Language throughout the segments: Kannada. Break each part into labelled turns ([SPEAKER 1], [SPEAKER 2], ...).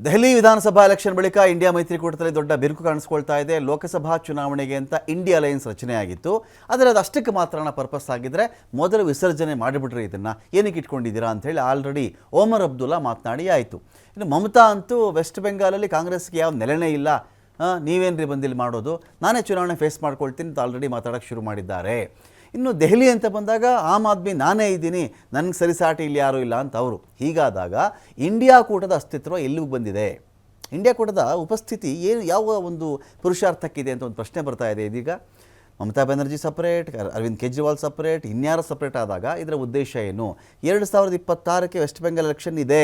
[SPEAKER 1] ದೆಹಲಿ ವಿಧಾನಸಭಾ ಎಲೆಕ್ಷನ್ ಬಳಿಕ ಇಂಡಿಯಾ ಮೈತ್ರಿಕೂಟದಲ್ಲಿ ದೊಡ್ಡ ಬಿರುಕು ಕಾಣಿಸ್ಕೊಳ್ತಾ ಇದೆ. ಲೋಕಸಭಾ ಚುನಾವಣೆಗೆ ಅಂತ ಇಂಡಿಯಾ ಅಲಯನ್ಸ್ ರಚನೆಯಾಗಿತ್ತು. ಆದರೆ ಅದು ಅಷ್ಟಕ್ಕೆ ಮಾತ್ರನ ಪರ್ಪಸ್ ಆಗಿದ್ದರೆ ಮೊದಲು ವಿಸರ್ಜನೆ ಮಾಡಿಬಿಟ್ರಿ, ಇದನ್ನು ಏನಕ್ಕೆ ಇಟ್ಕೊಂಡಿದ್ದೀರಾ ಅಂತ ಹೇಳಿ ಆಲ್ರೆಡಿ ಓಮರ್ ಅಬ್ದುಲ್ಲಾ ಮಾತನಾಡಿ ಆಯಿತು. ಇನ್ನು ಮಮತಾ ಅಂತೂ ವೆಸ್ಟ್ ಬೆಂಗಾಲಲ್ಲಿ ಕಾಂಗ್ರೆಸ್ಗೆ ಯಾವ ನೆಲೆನೇ ಇಲ್ಲ, ನೀವೇನ್ರಿ ಬಂದಿಲ್ಲಿ ಮಾಡೋದು, ನಾನೇ ಚುನಾವಣೆ ಫೇಸ್ ಮಾಡ್ಕೊಳ್ತೀನಿ ಅಂತ ಆಲ್ರೆಡಿ ಮಾತಾಡೋಕ್ಕೆ ಶುರು ಮಾಡಿದ್ದಾರೆ. ಇನ್ನು ದೆಹಲಿ ಅಂತ ಬಂದಾಗ ಆಮ್ ಆದ್ಮಿ ನಾನೇ ಇದ್ದೀನಿ, ನನಗೆ ಸರಿಸಾಟಿ ಇಲ್ಲಿ ಯಾರೂ ಇಲ್ಲ ಅಂತ ಅವರು. ಹೀಗಾದಾಗ ಇಂಡಿಯಾ ಕೂಟದ ಅಸ್ತಿತ್ವ ಎಲ್ಲಿಗೆ ಬಂದಿದೆ, ಇಂಡಿಯಾ ಕೂಟದ ಉಪಸ್ಥಿತಿ ಯಾವ ಒಂದು ಪುರುಷಾರ್ಥಕ್ಕಿದೆ ಅಂತ ಒಂದು ಪ್ರಶ್ನೆ ಬರ್ತಾ ಇದೆ. ಇದೀಗ ಮಮತಾ ಬ್ಯಾನರ್ಜಿ ಸಪ್ರೇಟ್, ಅರವಿಂದ್ ಕೇಜ್ರಿವಾಲ್ ಸಪ್ರೇಟ್, ಇನ್ಯಾರು ಸಪ್ರೇಟ್ ಆದಾಗ ಇದರ ಉದ್ದೇಶ ಏನು? 2026ಕ್ಕೆ ವೆಸ್ಟ್ ಬೆಂಗಾಲ್ ಎಲೆಕ್ಷನ್ ಇದೆ.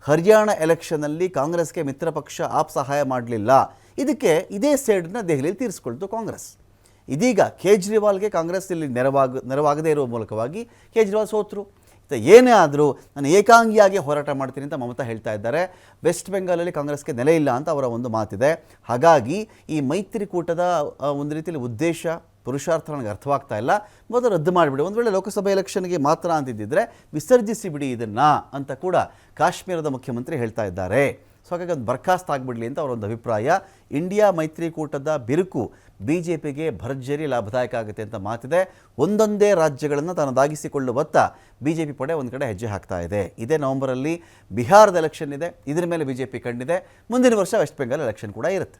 [SPEAKER 1] ಹರಿಯಾಣ ಎಲೆಕ್ಷನಲ್ಲಿ ಕಾಂಗ್ರೆಸ್ಗೆ ಮಿತ್ರ ಪಕ್ಷ ಆಪ್ ಸಹಾಯ ಮಾಡಲಿಲ್ಲ. ಇದಕ್ಕೆ ಇದೇ ಸೇಡನ್ನ ದೆಹಲಿಯಲ್ಲಿ ತೀರಿಸ್ಕೊಳ್ತು ಕಾಂಗ್ರೆಸ್. ಇದೀಗ ಕೇಜ್ರಿವಾಲ್ಗೆ ಕಾಂಗ್ರೆಸ್ ಇಲ್ಲಿ ನೆರವಾಗದೇ ಇರುವ ಮೂಲಕವಾಗಿ ಕೇಜ್ರಿವಾಲ್ ಸೋತರು. ಏನೇ ಆದರೂ ನಾನು ಏಕಾಂಗಿಯಾಗಿ ಹೋರಾಟ ಮಾಡ್ತೀನಿ ಅಂತ ಮಮತಾ ಹೇಳ್ತಾ ಇದ್ದಾರೆ. ವೆಸ್ಟ್ ಬೆಂಗಾಲಲ್ಲಿ ಕಾಂಗ್ರೆಸ್ಗೆ ನೆಲೆ ಇಲ್ಲ ಅಂತ ಅವರ ಒಂದು ಮಾತಿದೆ. ಹಾಗಾಗಿ ಈ ಮೈತ್ರಿಕೂಟದ ಒಂದು ರೀತಿಯಲ್ಲಿ ಉದ್ದೇಶ ಪುರುಷಾರ್ಥ ನನಗೆ ಅರ್ಥವಾಗ್ತಾ ಇಲ್ಲ, ಮೊದಲು ರದ್ದು ಮಾಡಿಬಿಡಿ, ಒಂದು ವೇಳೆ ಲೋಕಸಭೆ ಎಲೆಕ್ಷನ್ಗೆ ಮಾತ್ರ ಅಂತಿದ್ದಿದ್ರೆ ವಿಸರ್ಜಿಸಿ ಬಿಡಿ ಇದನ್ನು ಅಂತ ಕೂಡ ಕಾಶ್ಮೀರದ ಮುಖ್ಯಮಂತ್ರಿ ಹೇಳ್ತಾ ಇದ್ದಾರೆ. ಸೊ ಹಾಗಾಗಿ ಒಂದು ಬರ್ಖಾಸ್ತ್ ಆಗಿಬಿಡಲಿ ಅಂತ ಅವರೊಂದು ಅಭಿಪ್ರಾಯ. ಇಂಡಿಯಾ ಮೈತ್ರಿಕೂಟದ ಬಿರುಕು BJPಗೆ ಭರ್ಜರಿ ಲಾಭದಾಯಕ ಆಗುತ್ತೆ ಅಂತ ಮಾತಿದೆ. ಒಂದೊಂದೇ ರಾಜ್ಯಗಳನ್ನು ತನ್ನದಾಗಿಸಿಕೊಳ್ಳುವತ್ತ BJP ಪಡೆ ಒಂದು ಕಡೆ ಹೆಜ್ಜೆ ಹಾಕ್ತಾ ಇದೆ. ಇದೇ ನವೆಂಬರಲ್ಲಿ ಬಿಹಾರದ ಎಲೆಕ್ಷನ್ ಇದೆ, ಇದರ ಮೇಲೆ BJP ಕಂಡಿದೆ. ಮುಂದಿನ ವರ್ಷ ವೆಸ್ಟ್ ಬೆಂಗಾಲ್ ಎಲೆಕ್ಷನ್ ಕೂಡ ಇರುತ್ತೆ.